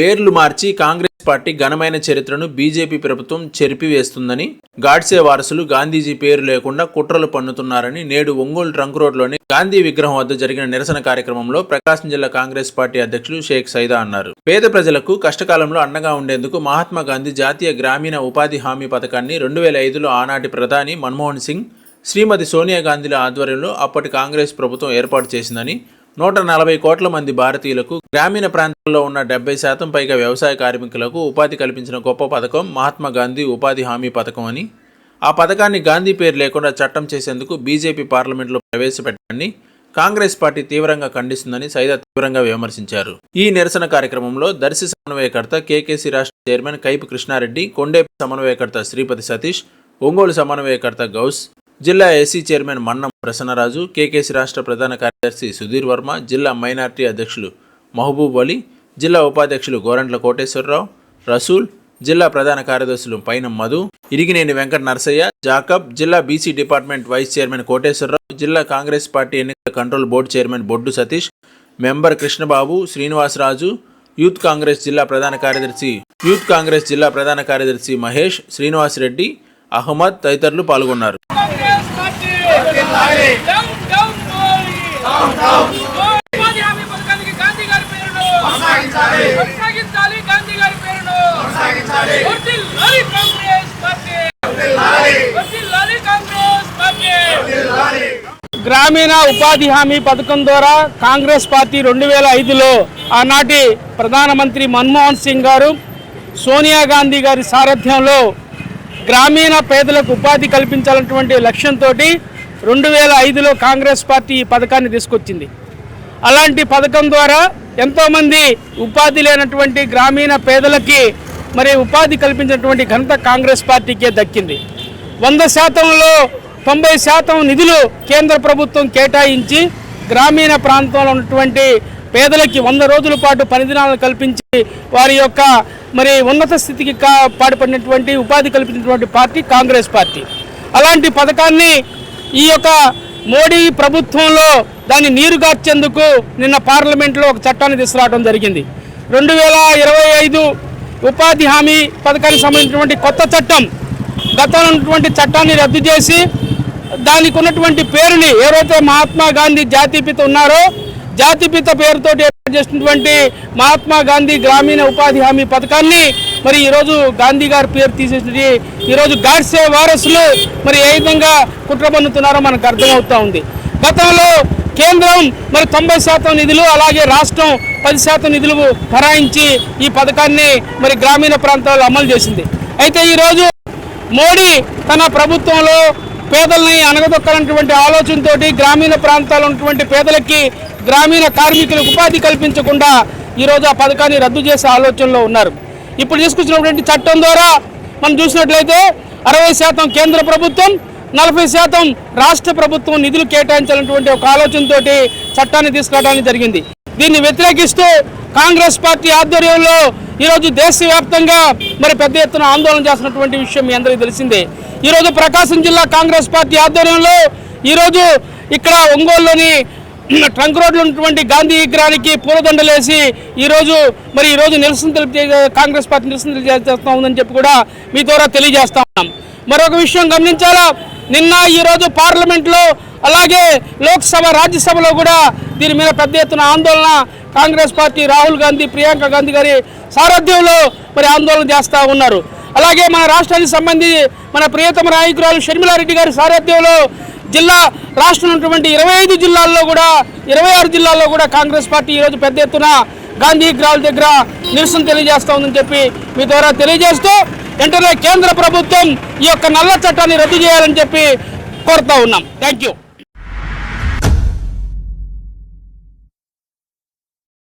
పేర్లు మార్చి కాంగ్రెస్ పార్టీ ఘనమైన చరిత్రను బీజేపీ ప్రభుత్వం చెరిపివేస్తుందని, గాడ్సే వారసులు గాంధీజీ పేరు లేకుండా కుట్రలు పన్నుతున్నారని నేడు ఒంగోలు ట్రంక్ రోడ్లోని గాంధీ విగ్రహం వద్ద జరిగిన నిరసన కార్యక్రమంలో ప్రకాశం జిల్లా కాంగ్రెస్ పార్టీ అధ్యక్షులు షేక్ సైదా అన్నారు. పేద ప్రజలకు కష్టకాలంలో అండగా ఉండేందుకు మహాత్మా గాంధీ జాతీయ గ్రామీణ ఉపాధి హామీ పథకాన్ని 2005లో ఆనాటి ప్రధాని మన్మోహన్ సింగ్, శ్రీమతి సోనియా గాంధీల ఆధ్వర్యంలో అప్పటి కాంగ్రెస్ ప్రభుత్వం ఏర్పాటు చేసిందని, 140 కోట్ల మంది భారతీయులకు, గ్రామీణ ప్రాంతాల్లో ఉన్న 70% పైగా వ్యవసాయ కార్మికులకు ఉపాధి కల్పించిన గొప్ప పథకం మహాత్మా గాంధీ ఉపాధి హామీ పథకం అని, ఆ పథకాన్ని గాంధీ పేరు లేకుండా చట్టం చేసేందుకు బీజేపీ పార్లమెంట్లో ప్రవేశపెట్టాలని కాంగ్రెస్ పార్టీ తీవ్రంగా ఖండిస్తుందని సైదా తీవ్రంగా విమర్శించారు. ఈ నిరసన కార్యక్రమంలో దర్శి సమన్వయకర్త కేకేసీ రాష్ట్ర చైర్మన్ కైపు కృష్ణారెడ్డి, కొండేపి సమన్వయకర్త శ్రీపతి సతీష్, ఒంగోలు సమన్వయకర్త గౌస్, జిల్లా ఎస్సీ చైర్మన్ మన్నం ప్రసన్నరాజు, కేకేసీ రాష్ట్ర ప్రధాన కార్యదర్శి సుధీర్ వర్మ, జిల్లా మైనార్టీ అధ్యక్షులు మహబూబ్ అలీ, జిల్లా ఉపాధ్యక్షులు గోరంట్ల కోటేశ్వరరావు, రసూల్, జిల్లా ప్రధాన కార్యదర్శులు పైనం మధు, ఇరిగినేని వెంకట నరసయ్య, జాకబ్, జిల్లా BC department wise chairman Koteswararao, జిల్లా కాంగ్రెస్ పార్టీ ఎన్నికల కంట్రోల్ బోర్డు చైర్మన్ బొడ్డు సతీష్, మెంబర్ కృష్ణబాబు, శ్రీనివాసరాజు, యూత్ కాంగ్రెస్ జిల్లా ప్రధాన కార్యదర్శి మహేష్, శ్రీనివాసరెడ్డి, అహ్మద్ తదితరులు పాల్గొన్నారు. గ్రామీణ ఉపాధి హామీ పథకం ద్వారా కాంగ్రెస్ పార్టీ 2005లో ఆనాటి ప్రధానమంత్రి మన్మోహన్ సింగ్ గారు, సోనియా గాంధీ గారి సారథ్యంలో గ్రామీణ పేదలకు ఉపాధి కల్పించాలన్నటువంటి లక్ష్యంతో 2005లో కాంగ్రెస్ పార్టీ ఈ పథకాన్ని తీసుకొచ్చింది. అలాంటి పథకం ద్వారా ఎంతోమంది ఉపాధి లేనటువంటి గ్రామీణ పేదలకి మరి ఉపాధి కల్పించినటువంటి ఘనత కాంగ్రెస్ పార్టీకే దక్కింది. 100%లో 90% నిధులు కేంద్ర ప్రభుత్వం కేటాయించి గ్రామీణ ప్రాంతంలో ఉన్నటువంటి పేదలకి 100 రోజుల పాటు పనిదినాలను కల్పించి వారి యొక్క మరి ఉన్నత స్థితికి పాటుపడినటువంటి ఉపాధి కల్పించినటువంటి పార్టీ కాంగ్రెస్ పార్టీ. అలాంటి పథకాన్ని ఈ యొక్క మోడీ ప్రభుత్వంలో దాన్ని నీరుగార్చేందుకు నిన్న పార్లమెంట్లో ఒక చట్టాన్ని తీసుకురావడం జరిగింది. 2025 ఉపాధి హామీ పథకానికి సంబంధించినటువంటి కొత్త చట్టం, గతంలో ఉన్నటువంటి చట్టాన్ని రద్దు చేసి దానికి ఉన్నటువంటి పేరుని ఎవరైతే మహాత్మా గాంధీ జాతిపిత ఉన్నారో జాతిపిత పేరుతో ఏర్పాటు చేసినటువంటి మహాత్మా గాంధీ గ్రామీణ ఉపాధి హామీ పథకాన్ని మరి ఈరోజు గాంధీ గారి పేరు తీసేసి ఈరోజు గాడ్సే వారసులు మరి ఏ విధంగా కుట్ర పన్నుతున్నారో మనకు అర్థమవుతూ ఉంది. గతంలో కేంద్రం మరి 90% నిధులు, అలాగే రాష్ట్రం 10% నిధులు భరాయించి ఈ పథకాన్ని మరి గ్రామీణ ప్రాంతాల్లో అమలు చేసింది. అయితే ఈరోజు మోడీ తన ప్రభుత్వంలో పేదల్ని అణగదొక్కాలన్నటువంటి ఆలోచనతో గ్రామీణ ప్రాంతాల్లో ఉన్నటువంటి పేదలకి, గ్రామీణ కార్మికులకు ఉపాధి కల్పించకుండా ఈరోజు ఆ పథకాన్ని రద్దు చేసే ఆలోచనలో ఉన్నారు. ఇప్పుడు తీసుకొచ్చినటువంటి చట్టం ద్వారా మనం చూసినట్లయితే 60% కేంద్ర ప్రభుత్వం, 40% రాష్ట్ర ప్రభుత్వం నిధులు కేటాయించాలన్నటువంటి ఒక ఆలోచనతో చట్టాన్ని తీసుకురావడానికి జరిగింది. దీన్ని వ్యతిరేకిస్తూ కాంగ్రెస్ పార్టీ ఆధ్వర్యంలో ఈరోజు దేశవ్యాప్తంగా మరి పెద్ద ఎత్తున ఆందోళన చేస్తున్నటువంటి విషయం మీ అందరికీ తెలిసిందే. ఈరోజు ప్రకాశం జిల్లా కాంగ్రెస్ పార్టీ ఆధ్వర్యంలో ఈరోజు ఇక్కడ ఒంగోలులోని ట్రంక్ రోడ్లో ఉన్నటువంటి గాంధీ విగ్రహానికి పూలదండలేసి ఈరోజు నిరసన కాంగ్రెస్ పార్టీ నిరసన తెలియజేస్తూ ఉందని చెప్పి కూడా మీ ద్వారా తెలియజేస్తా ఉన్నాం. మరొక విషయం గమనించాలా, నిన్న ఈరోజు పార్లమెంట్లో అలాగే లోక్సభ, రాజ్యసభలో కూడా దీని మీద పెద్ద ఎత్తున ఆందోళన కాంగ్రెస్ పార్టీ రాహుల్ గాంధీ, ప్రియాంక గాంధీ గారి సారథ్యంలో మరి ఆందోళన చేస్తూ ఉన్నారు. అలాగే మన రాష్ట్రానికి సంబంధించి మన ప్రియతమ నాయకురాలు షర్మిలారెడ్డి గారి సారథ్యంలో రాష్ట్రంలో ఉన్నటువంటి 25 జిల్లాల్లో కూడా 26 జిల్లాల్లో కూడా కాంగ్రెస్ పార్టీ ఈరోజు పెద్ద ఎత్తున గాంధీ విగ్రహాల దగ్గర నిరసన తెలియజేస్తూ ఉందని చెప్పి మీ ద్వారా తెలియజేస్తూ వెంటనే కేంద్ర ప్రభుత్వం ఈ యొక్క నల్ల చట్టాన్ని రద్దు చేయాలని చెప్పి కోరుతా ఉన్నాం. Thank you.